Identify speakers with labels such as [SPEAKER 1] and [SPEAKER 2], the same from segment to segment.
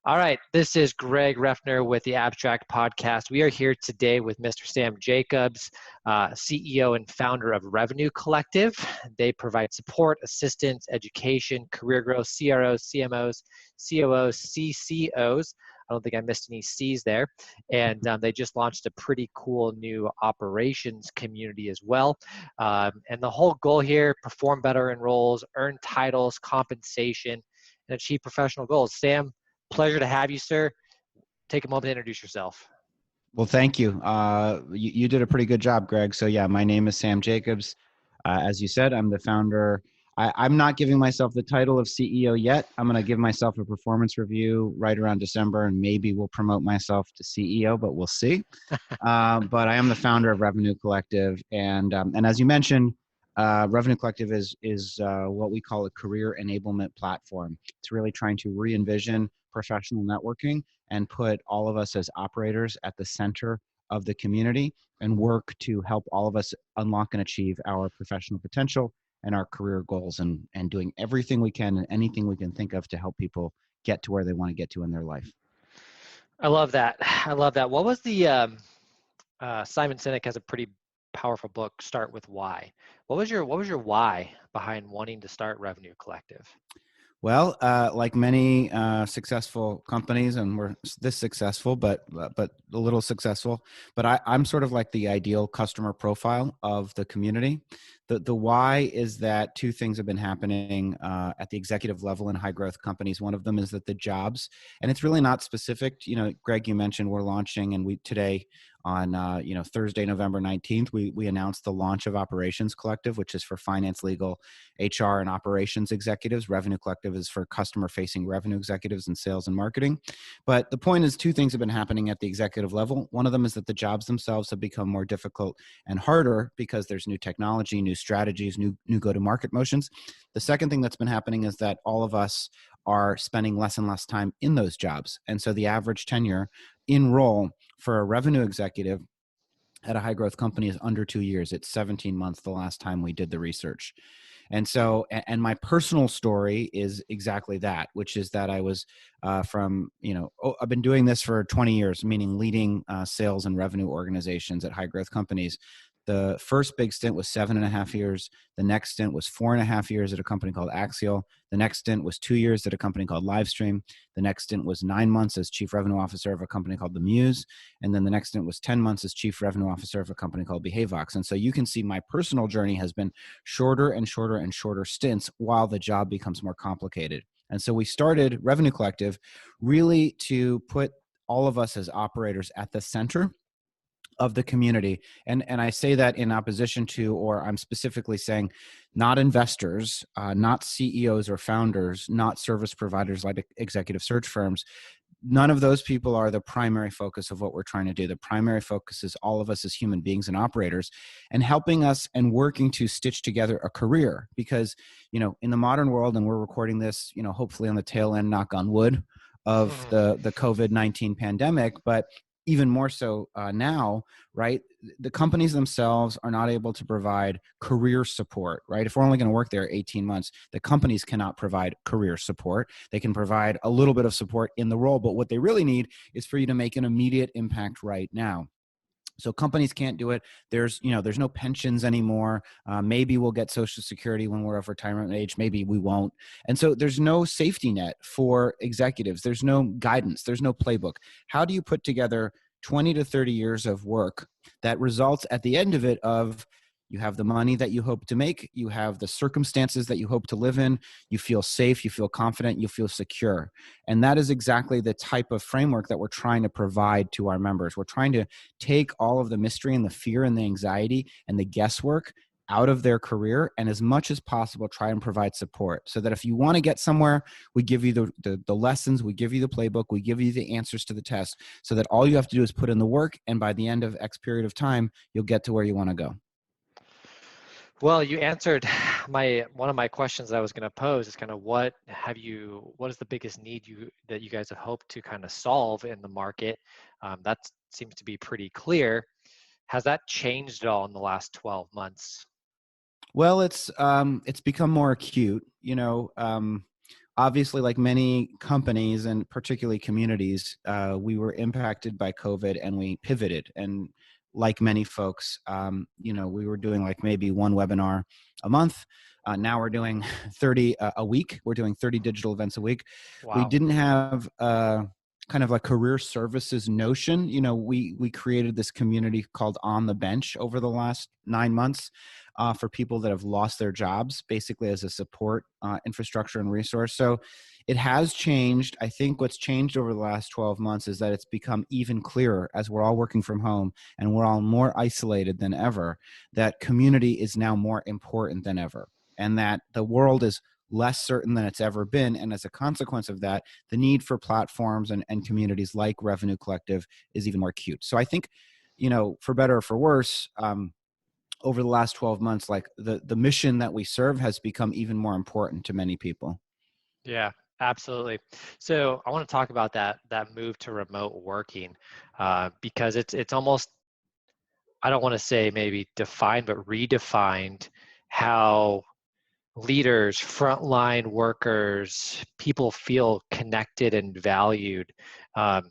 [SPEAKER 1] All right, this is Greg Refner with the Abstrakt podcast. We are here today with Mr. Sam Jacobs, CEO and founder of Revenue Collective. They provide support, assistance, education, career growth, CROs, CMOs, COOs, CCOs. I don't think I missed any C's there. And they just launched a pretty cool new operations community as well. And the whole goal here, perform better in roles, earn titles, compensation, and achieve professional goals. Sam, pleasure to have you, sir. Take a moment to introduce yourself.
[SPEAKER 2] Well, thank you. You did a pretty good job, Greg. So yeah, my name is Sam Jacobs. As you said, I'm the founder. I'm not giving myself the title of CEO yet. I'm going to give myself a performance review right around December, and maybe we'll promote myself to CEO, but we'll see. But I am the founder of Revenue Collective, and as you mentioned, Revenue Collective is what we call a career enablement platform. It's really trying to re-envision professional networking and put all of us as operators at the center of the community and work to help all of us unlock and achieve our professional potential and our career goals, and doing everything we can and anything we can think of to help people get to where they want to get to in their life.
[SPEAKER 1] I love that. I love that. What was the Simon Sinek has a pretty powerful book, Start With Why. What was your why behind wanting to start Revenue Collective?
[SPEAKER 2] Well, like many successful companies, and we're this successful, but a little successful. But I'm sort of like the ideal customer profile of the community. The why is that two things have been happening at the executive level in high growth companies. One of them is that the jobs, and it's really not specific. You know, Greg, you mentioned we're launching, and we today on Thursday, November 19th, we announced the launch of Operations Collective, which is for finance, legal, HR, and operations executives. Revenue Collective is for customer-facing revenue executives and sales and marketing. But the point is, two things have been happening at the executive level. One of them is that the jobs themselves have become more difficult and harder because there's new technology, new strategies, new go-to-market motions. The second thing that's been happening is that all of us are spending less and less time in those jobs. And so the average tenure in role for a revenue executive at a high growth company is under 2 years. It's 17 months the last time we did the research. And so, and my personal story is exactly that, which is that I was I've been doing this for 20 years, meaning leading sales and revenue organizations at high growth companies. The first big stint was 7.5 years. The next stint was 4.5 years at a company called Axial. The next stint was 2 years at a company called Livestream. The next stint was 9 months as chief revenue officer of a company called The Muse. And then the next stint was 10 months as chief revenue officer of a company called Behavevox. And so you can see my personal journey has been shorter and shorter and shorter stints while the job becomes more complicated. And so we started Revenue Collective really to put all of us as operators at the center of the community. And I say that in opposition to, or I'm specifically saying, not investors, not CEOs or founders, not service providers like executive search firms. None of those people are the primary focus of what we're trying to do. The primary focus is all of us as human beings and operators, and helping us and working to stitch together a career. Because, in the modern world, and we're recording this, hopefully on the tail end, knock on wood, of the COVID-19 pandemic, but even more so now, right? The companies themselves are not able to provide career support, right? If we're only going to work there 18 months, the companies cannot provide career support. They can provide a little bit of support in the role, but what they really need is for you to make an immediate impact right now. So companies can't do it. There's no pensions anymore. Maybe we'll get Social Security when we're of retirement age. Maybe we won't. And so there's no safety net for executives. There's no guidance. There's no playbook. How do you put together 20 to 30 years of work that results at the end of it of you have the money that you hope to make, you have the circumstances that you hope to live in, you feel safe, you feel confident, you feel secure. And that is exactly the type of framework that we're trying to provide to our members. We're trying to take all of the mystery and the fear and the anxiety and the guesswork out of their career, and as much as possible try and provide support so that if you want to get somewhere, we give you the lessons, we give you the playbook, we give you the answers to the test, so that all you have to do is put in the work, and by the end of X period of time, you'll get to where you want to go.
[SPEAKER 1] Well, you answered one of my questions that I was going to pose is kind of what is the biggest need that you guys have hoped to kind of solve in the market? That seems to be pretty clear. Has that changed at all in the last 12 months?
[SPEAKER 2] Well, it's become more acute. obviously, like many companies and particularly communities, we were impacted by COVID and we pivoted. And like many folks, we were doing like maybe one webinar a month. Now we're doing 30 a week. We're doing 30 digital events a week. We
[SPEAKER 1] Wow.
[SPEAKER 2] didn't have kind of a career services notion. We created this community called On the Bench over the last 9 months for people that have lost their jobs, basically as a support infrastructure and resource. So it has changed. I think what's changed over the last 12 months is that it's become even clearer as we're all working from home and we're all more isolated than ever, that community is now more important than ever, and that the world is less certain than it's ever been. And as a consequence of that, the need for platforms and communities like Revenue Collective is even more acute. So I think, for better or for worse, over the last 12 months, like the mission that we serve has become even more important to many people.
[SPEAKER 1] Yeah, absolutely. So I want to talk about that move to remote working because it's almost, I don't want to say maybe defined, but redefined how leaders, frontline workers, people feel connected and valued. Um,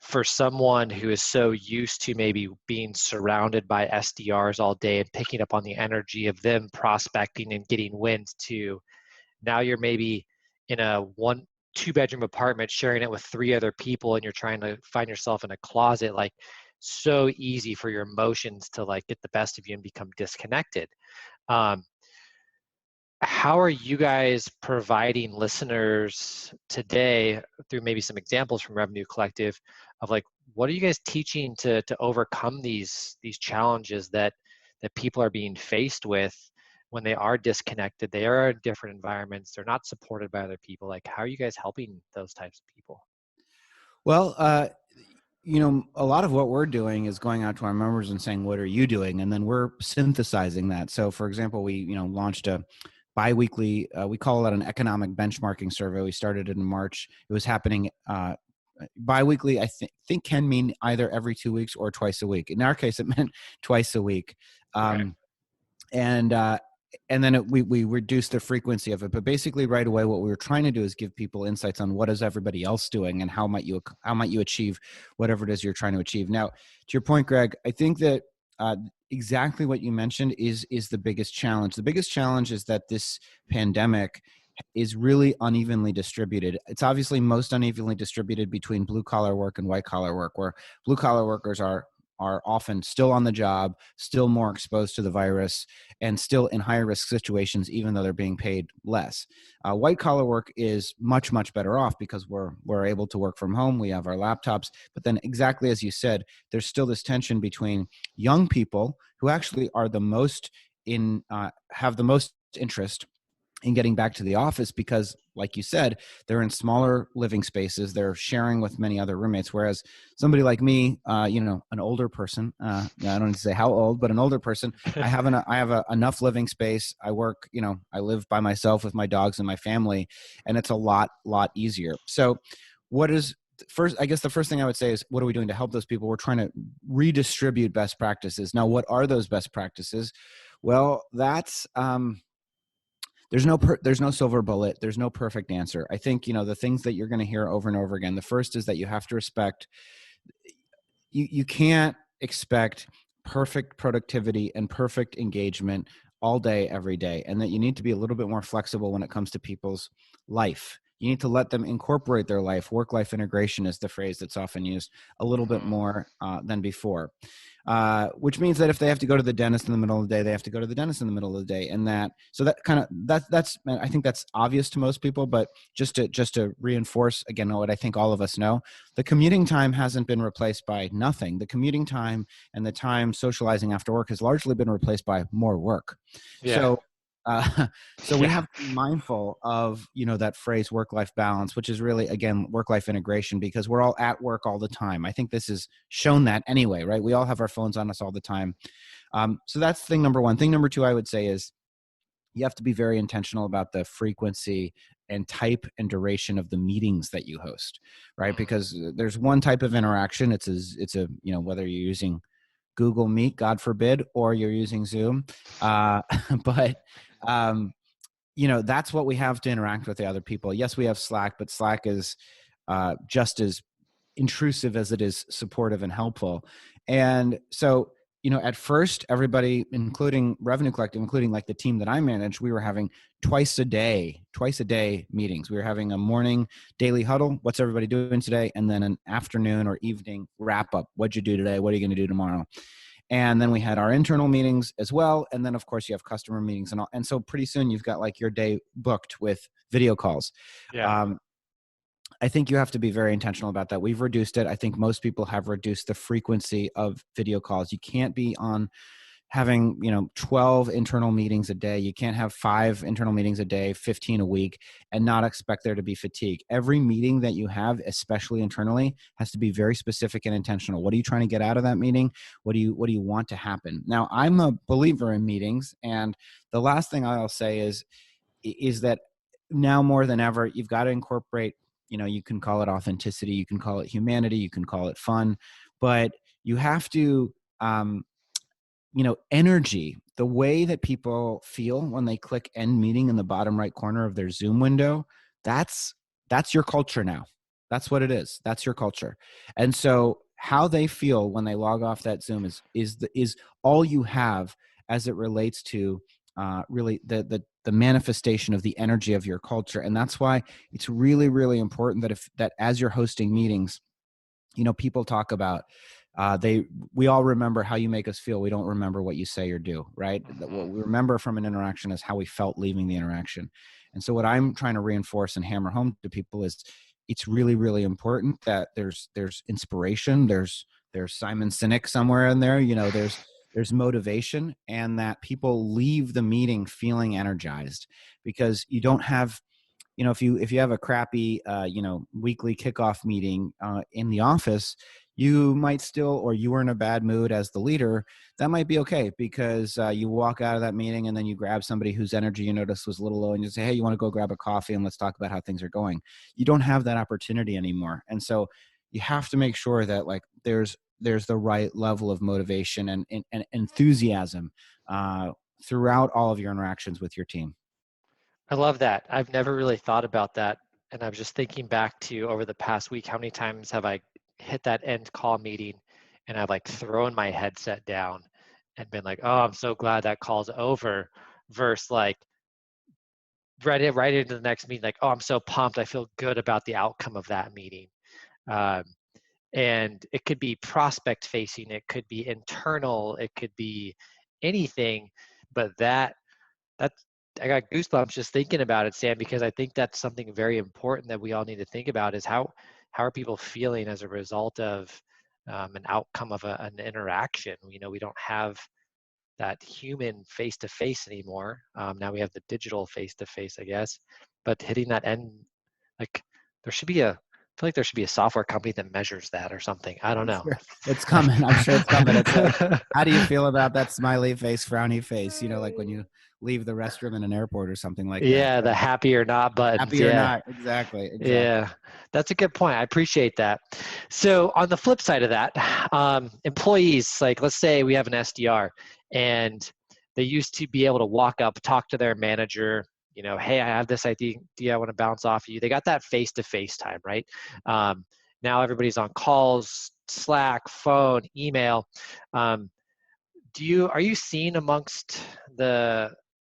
[SPEAKER 1] for someone who is so used to maybe being surrounded by SDRs all day and picking up on the energy of them prospecting and getting wins, to now you're maybe in a two bedroom apartment sharing it with three other people and you're trying to find yourself in a closet, like so easy for your emotions to like get the best of you and become disconnected. um, how are you guys providing listeners today through maybe some examples from Revenue Collective of like, what are you guys teaching to overcome these challenges that people are being faced with when they are disconnected, they are in different environments, they're not supported by other people? Like, how are you guys helping those types of people?
[SPEAKER 2] Well, a lot of what we're doing is going out to our members and saying, what are you doing? And then we're synthesizing that. So for example, we, launched a biweekly, we call it an economic benchmarking survey. We started it in March. It was happening biweekly. I think can mean either every 2 weeks or twice a week. In our case, it meant twice a week.
[SPEAKER 1] Okay.
[SPEAKER 2] And then we reduced the frequency of it. But basically, right away, what we were trying to do is give people insights on what is everybody else doing and how might you achieve whatever it is you're trying to achieve. Now, to your point, Greg, I think that exactly what you mentioned is the biggest challenge. The biggest challenge is that this pandemic is really unevenly distributed. It's obviously most unevenly distributed between blue collar work and white collar work, where blue collar workers are often still on the job, still more exposed to the virus, and still in higher risk situations, even though they're being paid less. White collar work is much, much better off because we're able to work from home. We have our laptops. But then exactly as you said, there's still this tension between young people who actually are the most have the most interest in getting back to the office because, like you said, they're in smaller living spaces. They're sharing with many other roommates. Whereas somebody like me, an older person, I don't need to say how old, but an older person, I have enough living space. I work, I live by myself with my dogs and my family, and it's a lot easier. So what is first, I guess the first thing I would say is, what are we doing to help those people? We're trying to redistribute best practices. Now, what are those best practices? Well, that's, there's no silver bullet. There's no perfect answer. I think, the things that you're going to hear over and over again. The first is that you have to respect, you can't expect perfect productivity and perfect engagement all day, every day. And that you need to be a little bit more flexible when it comes to people's life. You need to let them incorporate their life. Work-life integration is the phrase that's often used a little bit more than before. Which means that if they have to go to the dentist in the middle of the day, they have to go to the dentist in the middle of the day. And that's I think that's obvious to most people, but just to reinforce again what I think all of us know, the commuting time hasn't been replaced by nothing. The commuting time and the time socializing after work has largely been replaced by more work.
[SPEAKER 1] Yeah.
[SPEAKER 2] So we have to be mindful of, that phrase work-life balance, which is really, again, work-life integration, because we're all at work all the time. I think this is shown that anyway, right? We all have our phones on us all the time. So that's thing number one. Thing number two, I would say, is you have to be very intentional about the frequency and type and duration of the meetings that you host, right? Because there's one type of interaction. It's a whether you're using Google Meet, God forbid, or you're using Zoom. But that's what we have to interact with the other people. Yes, we have Slack, but Slack is just as intrusive as it is supportive and helpful. And so, at first, everybody, including Revenue Collective, including like the team that I manage, we were having twice a day meetings. We were having a morning daily huddle. What's everybody doing today? And then an afternoon or evening wrap up. What'd you do today? What are you going to do tomorrow? And then we had our internal meetings as well. And then of course you have customer meetings and all. And so pretty soon you've got like your day booked with video calls.
[SPEAKER 1] Yeah.
[SPEAKER 2] I think you have to be very intentional about that. We've reduced it. I think most people have reduced the frequency of video calls. You can't be on having 12 internal meetings a day. You can't have 5 internal meetings a day, 15 a week, and not expect there to be fatigue. Every meeting that you have, especially internally, has to be very specific and intentional. What are you trying to get out of that meeting? What do you want to happen? Now, I'm a believer in meetings, and the last thing I'll say is that now more than ever, you've got to incorporate, you can call it authenticity, you can call it humanity, you can call it fun, but you have to energy, the way that people feel when they click end meeting in the bottom right corner of their Zoom window, that's your culture now. That's what it is. That's your culture. And so how they feel when they log off that Zoom is all you have as it relates to really the manifestation of the energy of your culture. And that's why it's really, really important that as you're hosting meetings, people talk about we all remember how you make us feel. We don't remember what you say or do, right? What we remember from an interaction is how we felt leaving the interaction. And so what I'm trying to reinforce and hammer home to people is it's really, really important that there's inspiration. There's Simon Sinek somewhere in there, there's motivation, and that people leave the meeting feeling energized, because you don't have, if you have a crappy, weekly kickoff meeting in the office, you might still, or you were in a bad mood as the leader, that might be okay, because you walk out of that meeting and then you grab somebody whose energy you noticed was a little low and you say, hey, you want to go grab a coffee and let's talk about how things are going. You don't have that opportunity anymore. And so you have to make sure that like there's the right level of motivation and enthusiasm throughout all of your interactions with your team.
[SPEAKER 1] I love that. I've never really thought about that. And I was just thinking back to over the past week, how many times have I hit that end call meeting and I've like thrown my headset down and been like, oh, I'm so glad that call's over, versus like right into the next meeting, like, oh, I'm so pumped. I feel good about the outcome of that meeting. Um, and it could be prospect facing, it could be internal, it could be anything, but that's I got goosebumps just thinking about it, Sam, because I think that's something very important that we all need to think about is how are people feeling as a result of an outcome of an interaction. We don't have that human face-to-face anymore. Now we have the digital face-to-face, I guess, but hitting that end, like I feel like there should be a software company that measures that or something. I don't know.
[SPEAKER 2] Sure. It's coming. I'm sure it's coming. It's like, how do you feel about that smiley face, frowny face? Like when you leave the restroom in an airport or something like that.
[SPEAKER 1] Yeah, the happy or not buttons.
[SPEAKER 2] Happy or not. Exactly.
[SPEAKER 1] Yeah, that's a good point. I appreciate that. So on the flip side of that, employees, like let's say we have an SDR and they used to be able to walk up, talk to their manager, hey, I have this idea I want to bounce off of you. They got that face-to-face time, right? Now everybody's on calls, Slack, phone, email. Are you seeing amongst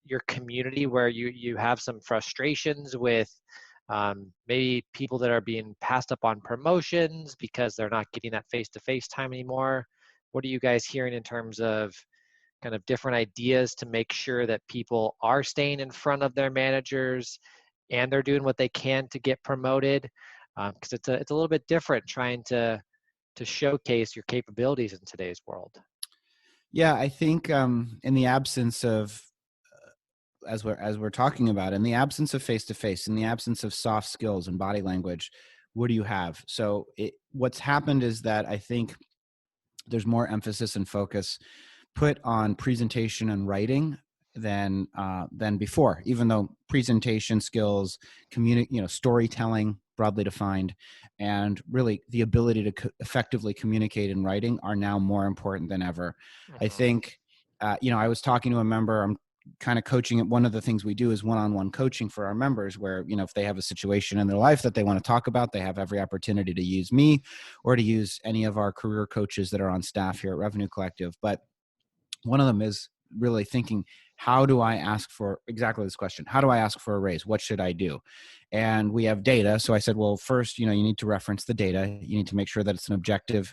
[SPEAKER 1] your community where you have some frustrations with maybe people that are being passed up on promotions because they're not getting that face-to-face time anymore? What are you guys hearing in terms of kind of different ideas to make sure that people are staying in front of their managers and they're doing what they can to get promoted? Because it's a little bit different trying to showcase your capabilities in today's world.
[SPEAKER 2] Yeah, I think in the absence of, as we're talking about, in the absence of face-to-face, in the absence of soft skills and body language, what do you have? So what's happened is that I think there's more emphasis and focus put on presentation and writing than before, even though presentation skills, storytelling, broadly defined, and really the ability to effectively communicate in writing are now more important than ever. I think, I was talking to a member, I'm kind of coaching it. One of the things we do is one-on-one coaching for our members where, if they have a situation in their life that they want to talk about, they have every opportunity to use me or to use any of our career coaches that are on staff here at Revenue Collective. But one of them is really thinking, how do I ask for exactly this question? How do I ask for a raise? What should I do? And we have data. So I said, well, first, you need to reference the data. You need to make sure that it's an objective,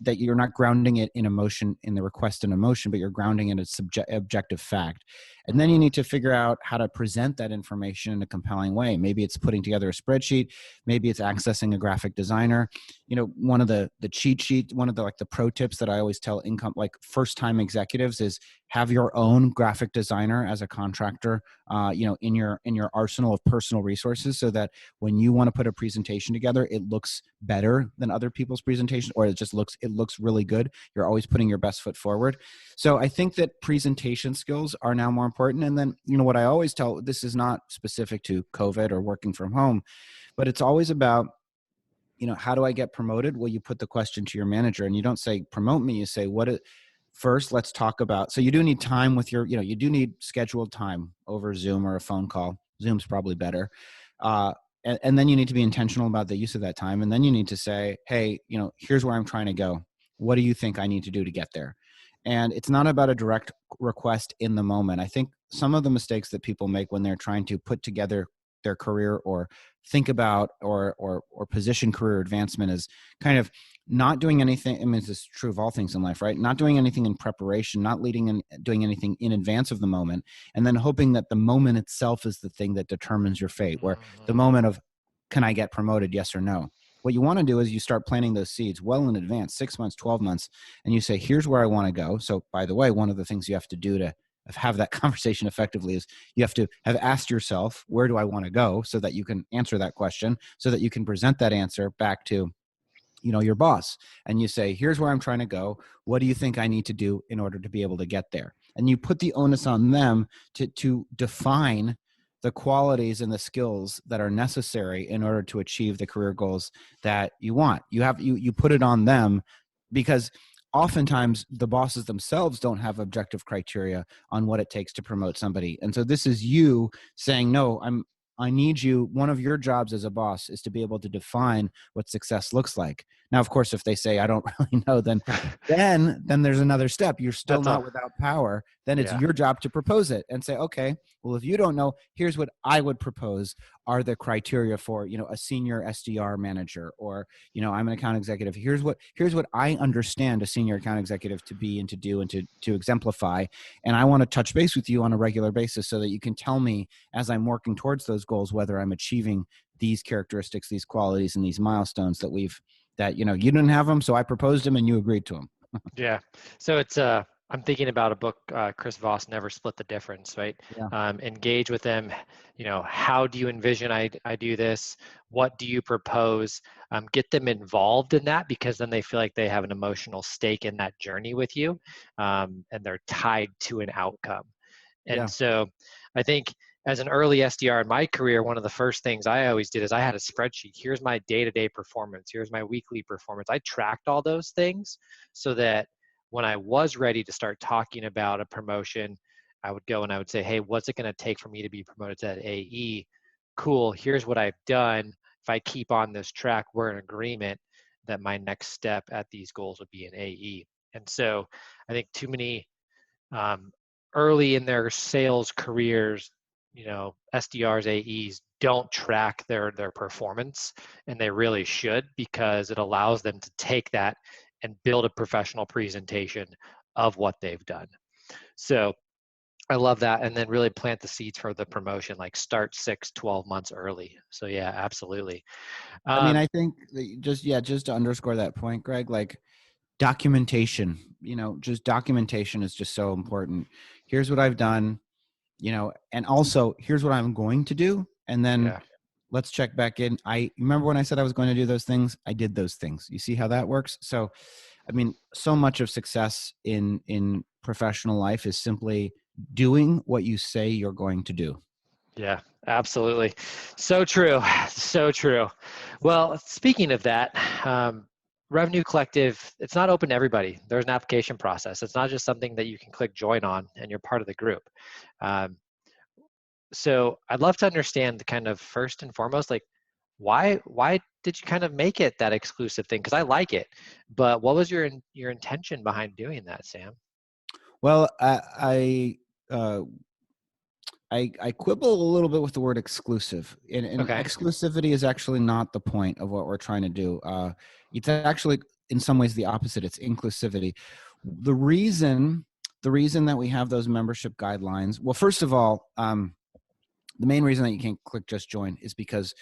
[SPEAKER 2] that you're not grounding it in emotion, in the request and emotion, but you're grounding it as objective fact. And then you need to figure out how to present that information in a compelling way. Maybe it's putting together a spreadsheet. Maybe it's accessing a graphic designer. One of the cheat sheets, one of the pro tips that I always tell first time executives is have your own graphic designer as a contractor, in your arsenal of personal resources, so that when you want to put a presentation together, it looks better than other people's presentation, or it looks really good. You're always putting your best foot forward. So I think that presentation skills are now more important. And then, what I always tell, this is not specific to COVID or working from home, but it's always about, how do I get promoted? Well, you put the question to your manager and you don't say, promote me. You say, first, let's talk about, so you do need time with you do need scheduled time over Zoom or a phone call. Zoom's probably better. And then you need to be intentional about the use of that time. And then you need to say, hey, here's where I'm trying to go. What do you think I need to do to get there? And it's not about a direct request in the moment. I think some of the mistakes that people make when they're trying to put together their career or think about or position career advancement is kind of not doing anything. I mean, this is true of all things in life, right? Not doing anything in preparation, not leading and doing anything in advance of the moment, and then hoping that the moment itself is the thing that determines your fate, where the moment of, can I get promoted? Yes or no. What you want to do is you start planting those seeds well in advance, 6 months, 12 months, and you say, here's where I want to go. So by the way, one of the things you have to do to have that conversation effectively is you have to have asked yourself, where do I want to go, so that you can answer that question, so that you can present that answer back to your boss. And you say, here's where I'm trying to go. What do you think I need to do in order to be able to get there? And you put the onus on them to define the qualities and the skills that are necessary in order to achieve the career goals that you want. You put it on them, because oftentimes the bosses themselves don't have objective criteria on what it takes to promote somebody. And so this is you saying, no, I need you. One of your jobs as a boss is to be able to define what success looks like. Now, of course, if they say, I don't really know, then there's another step. You're still not without power. Then it's your job to propose it and say, okay, well, if you don't know, here's what I would propose are the criteria for, a senior SDR manager, or, I'm an account executive. Here's what I understand a senior account executive to be and to do and to exemplify. And I want to touch base with you on a regular basis so that you can tell me, as I'm working towards those goals, whether I'm achieving these characteristics, these qualities, and these milestones that you didn't have them. So I proposed them and you agreed to them.
[SPEAKER 1] Yeah. So it's I'm thinking about a book, Chris Voss, Never Split the Difference, right?
[SPEAKER 2] Yeah.
[SPEAKER 1] Engage with them. How do you envision I do this? What do you propose? Get them involved in that, because then they feel like they have an emotional stake in that journey with you, and they're tied to an outcome. And so I think as an early SDR in my career, one of the first things I always did is I had a spreadsheet. Here's my day-to-day performance. Here's my weekly performance. I tracked all those things so that when I was ready to start talking about a promotion, I would go and I would say, hey, what's it going to take for me to be promoted to that AE? Cool. Here's what I've done. If I keep on this track, we're in agreement that my next step at these goals would be an AE. And so I think too many early in their sales careers, SDRs, AEs don't track their performance, and they really should, because it allows them to take that and build a professional presentation of what they've done. So I love that. And then really plant the seeds for the promotion, like start 6-12 months early. So yeah, absolutely.
[SPEAKER 2] I think just to underscore that point, Greg, like documentation, just documentation is just so important. Here's what I've done, and also here's what I'm going to do. And then let's check back in. I remember when I said I was going to do those things, I did those things. You see how that works? So, so much of success in professional life is simply doing what you say you're going to do.
[SPEAKER 1] Yeah, absolutely. So true. So true. Well, speaking of that, Revenue Collective, it's not open to everybody. There's an application process. It's not just something that you can click join on and you're part of the group. Um, so I'd love to understand the kind of first and foremost, like why did you kind of make it that exclusive thing? Because I like it, but what was your intention behind doing that, Sam?
[SPEAKER 2] Well, uh, I quibble a little bit with the word exclusive, and
[SPEAKER 1] Okay.
[SPEAKER 2] exclusivity is actually not the point of what we're trying to do. It's actually, in some ways, the opposite. It's inclusivity. The reason, the reason that we have those membership guidelines. Well, first of all, the main reason that you can't click just join is because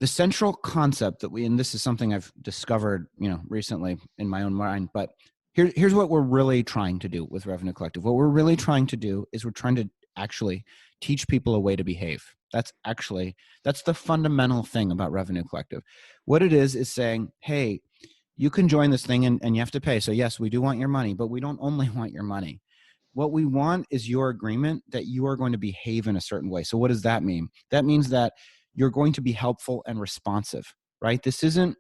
[SPEAKER 2] the central concept that we, and this is something I've discovered, recently in my own mind, but here's what we're really trying to do with Revenue Collective. What we're really trying to do is we're trying to actually teach people a way to behave. That's the fundamental thing about Revenue Collective. What it is saying, hey, you can join this thing and you have to pay. So yes, we do want your money, but we don't only want your money. What we want is your agreement that you are going to behave in a certain way. So what does that mean? That means that you're going to be helpful and responsive, right? This isn't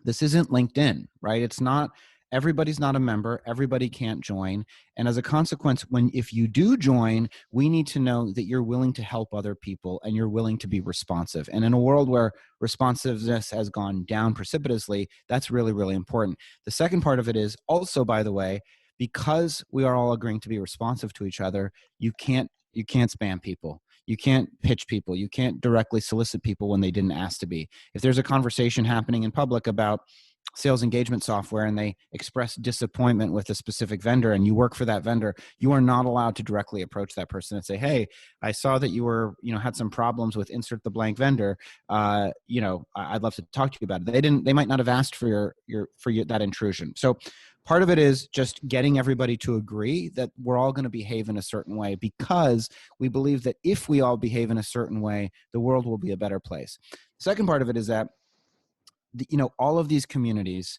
[SPEAKER 2] LinkedIn, right? It's not, everybody's not a member, everybody can't join. And as a consequence, if you do join, we need to know that you're willing to help other people and you're willing to be responsive. And in a world where responsiveness has gone down precipitously, that's really, really important. The second part of it is also, by the way, because we are all agreeing to be responsive to each other, you can't spam people. You can't pitch people. You can't directly solicit people when they didn't ask to be. If there's a conversation happening in public about sales engagement software and they express disappointment with a specific vendor and you work for that vendor, you are not allowed to directly approach that person and say, hey, I saw that you were, had some problems with insert the blank vendor. I'd love to talk to you about it. They might not have asked for that intrusion. So part of it is just getting everybody to agree that we're all going to behave in a certain way, because we believe that if we all behave in a certain way, the world will be a better place. The second part of it is that all of these communities,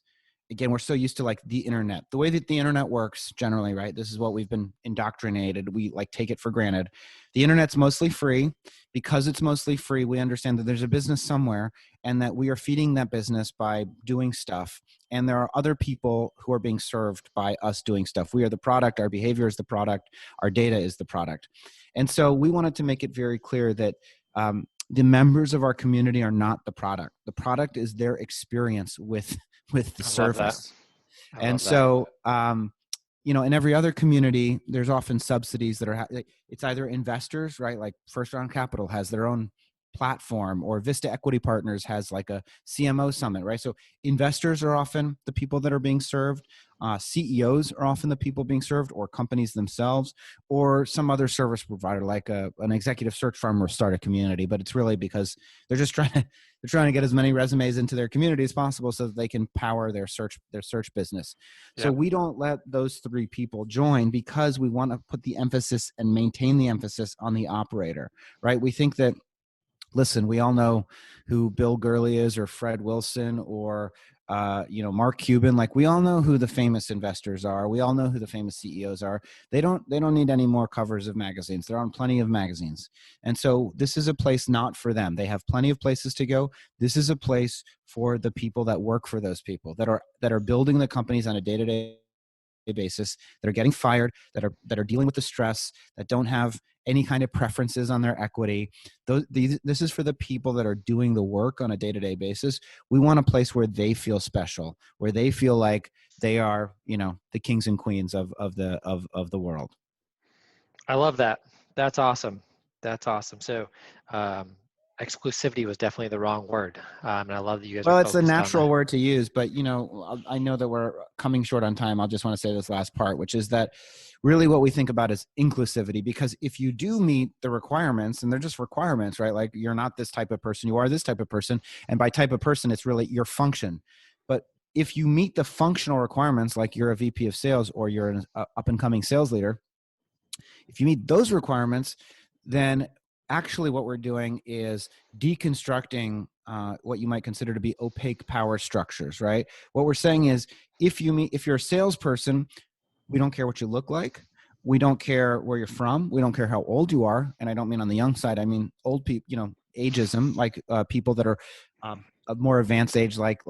[SPEAKER 2] again, we're so used to like the internet, the way that the internet works generally, right? This is what we've been indoctrinated. We like take it for granted. The internet's mostly free. Because it's mostly free, we understand that there's a business somewhere and that we are feeding that business by doing stuff. And there are other people who are being served by us doing stuff. We are the product, our behavior is the product, our data is the product. And so we wanted to make it very clear that the members of our community are not the product. The product is their experience with the service.
[SPEAKER 1] I
[SPEAKER 2] And
[SPEAKER 1] love that.
[SPEAKER 2] so, in every other community, there's often subsidies that are, it's either investors, right? Like First Round Capital has their own platform, or Vista Equity Partners has like a CMO summit, right? So investors are often the people that are being served. CEOs are often the people being served, or companies themselves, or some other service provider like an executive search firm or start a community. But it's really because they're just trying to get as many resumes into their community as possible so that they can power their search business. So
[SPEAKER 1] Yeah.
[SPEAKER 2] we don't let those three people join because we want to put the emphasis and maintain the emphasis on the operator, right? We think that, listen, we all know who Bill Gurley is, or Fred Wilson, or Mark Cuban. Like, we all know who the famous investors are. We all know who the famous CEOs are. They don't need any more covers of magazines. They're on plenty of magazines. And so this is a place not for them. They have plenty of places to go. This is a place for the people that work for those people, that are building the companies on a day-to-day basis, that are getting fired, that are dealing with the stress, that don't have any kind of preferences on their equity. This is for the people that are doing the work on a day-to-day basis. We want a place where they feel special, where they feel like they are, the kings and queens of the world.
[SPEAKER 1] I love that. That's awesome. That's awesome. So, exclusivity was definitely the wrong word. And I love that you guys are
[SPEAKER 2] Well, it's a
[SPEAKER 1] focused on
[SPEAKER 2] natural
[SPEAKER 1] that.
[SPEAKER 2] word to use, but I know that we're coming short on time. I'll just want to say this last part, which is that really what we think about is inclusivity, because if you do meet the requirements, and they're just requirements, right? Like, you're not this type of person, you are this type of person. And by type of person, it's really your function. But if you meet the functional requirements, like you're a VP of sales or you're an up and coming sales leader, if you meet those requirements, then actually what we're doing is deconstructing what you might consider to be opaque power structures, right? What we're saying is, if you're a salesperson, we don't care what you look like. We don't care where you're from. We don't care how old you are. And I don't mean on the young side. I mean old people, ageism, like people that are a more advanced age like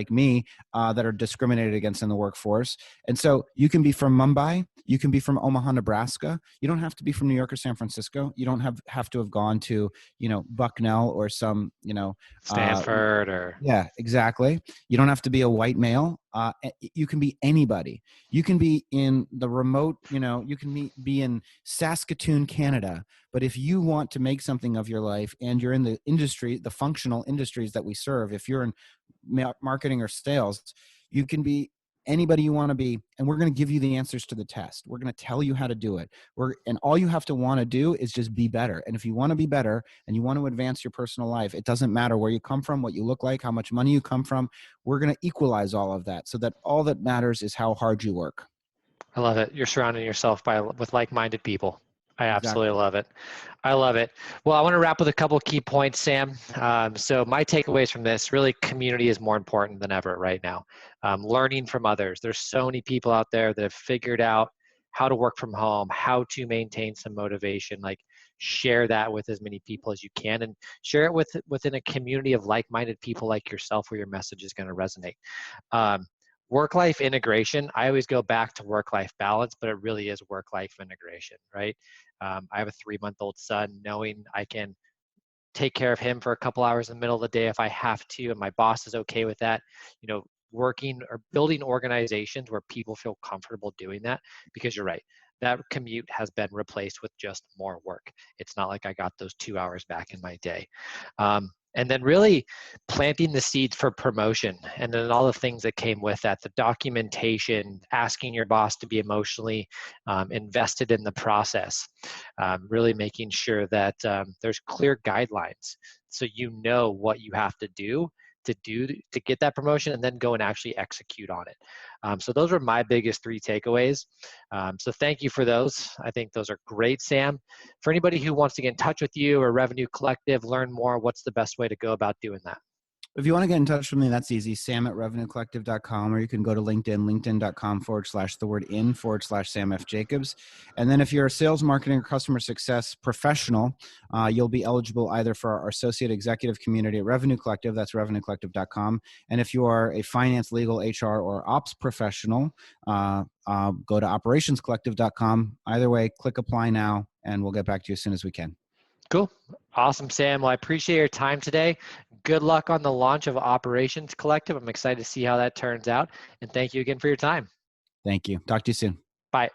[SPEAKER 2] me that are discriminated against in the workforce. And so you can be from Mumbai, you can be from Omaha, Nebraska. You don't have to be from New York or San Francisco. You don't have to have gone to, Bucknell or some,
[SPEAKER 1] Stanford or
[SPEAKER 2] yeah, exactly. You don't have to be a white male. You can be anybody. You can be in the remote, you can be in Saskatoon, Canada. But if you want to make something of your life and you're in the industry, the functional industries that we serve, if you're in marketing or sales, you can be anybody you want to be, and we're going to give you the answers to the test. We're going to tell you how to do it. And all you have to want to do is just be better. And if you want to be better and you want to advance your personal life, it doesn't matter where you come from, what you look like, how much money you come from. We're going to equalize all of that so that all that matters is how hard you work.
[SPEAKER 1] I love it. You're surrounding yourself with like-minded people. I absolutely
[SPEAKER 2] Exactly.
[SPEAKER 1] love it. I love it. Well, I want to wrap with a couple of key points, Sam. So my takeaways from this, really community is more important than ever right now. Learning from others. There's so many people out there that have figured out how to work from home, how to maintain some motivation. Like, share that with as many people as you can, and share it within a community of like-minded people like yourself where your message is going to resonate. Um, Work-life integration, I always go back to work-life balance, but it really is work-life integration, right? I have a 3-month-old son. Knowing I can take care of him for a couple hours in the middle of the day if I have to, and my boss is okay with that, working or building organizations where people feel comfortable doing that, because you're right, that commute has been replaced with just more work. It's not like I got those 2 hours back in my day. And then really planting the seeds for promotion, and then all the things that came with that, the documentation, asking your boss to be emotionally invested in the process, really making sure that there's clear guidelines so you know what you have to do to get that promotion, and then go and actually execute on it. So those are my biggest 3 takeaways. So thank you for those. I think those are great, Sam. For anybody who wants to get in touch with you or Revenue Collective, learn more, what's the best way to go about doing that?
[SPEAKER 2] If you want to get in touch with me, that's easy. Sam@revenuecollective.com, or you can go to LinkedIn, linkedin.com/Sam F. Jacobs. And then if you're a sales, marketing, or customer success professional, you'll be eligible either for our associate executive community at Revenue Collective, that's revenuecollective.com. And if you are a finance, legal, HR, or ops professional, go to operationscollective.com. Either way, click apply now, and we'll get back to you as soon as we can.
[SPEAKER 1] Cool. Awesome, Sam. Well, I appreciate your time today. Good luck on the launch of Operations Collective. I'm excited to see how that turns out. And thank you again for your time.
[SPEAKER 2] Thank you. Talk to you soon.
[SPEAKER 1] Bye.